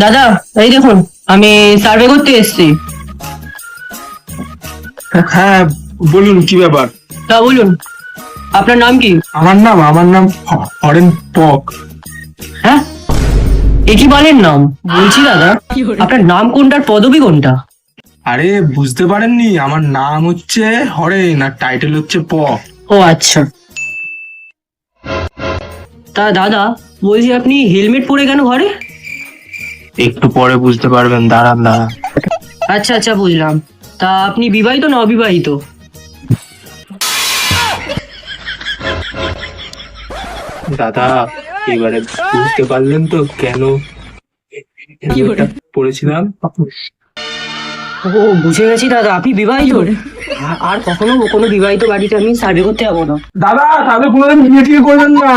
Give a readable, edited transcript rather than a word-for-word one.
দাদা এই দেখুন, আমি সার্ভে করতে এসেছি। হ্যাঁ বলুন, কি ব্যাপার? তা বলুন, আপনার নাম কি? আমার নাম হরেন পক। হ্যাঁ, এ কি বলেন নাম? বলছি দাদা, আপনার নাম কোনটা আর পদবি কোনটা? আরে বুঝতে পারেননি, আমার নাম হচ্ছে হরেন আর টাইটেল হচ্ছে পক। ও আচ্ছা। তা দাদা বলছি, আপনি হেলমেট পরে কেন ঘরে? একটু পরে বুঝতে পারবেন, দাঁড়ান দাঁড়ান। আচ্ছা আচ্ছা, বুঝলাম। তা আপনি বিবাহিত না অবিবাহিত? দাদা এবারে বুঝতে পারলেন তো কেন হেলমেটটা পরেছিলাম? ও বুঝে গেছি দাদা, আপনি বিবাহিত। আর কখনো কোনো বিবাহিত বাড়িতে আমি সার্ভে করতে যাবো না। দাদা তাহলে কোনোদিন বিয়ে টিয়ে করবেন না।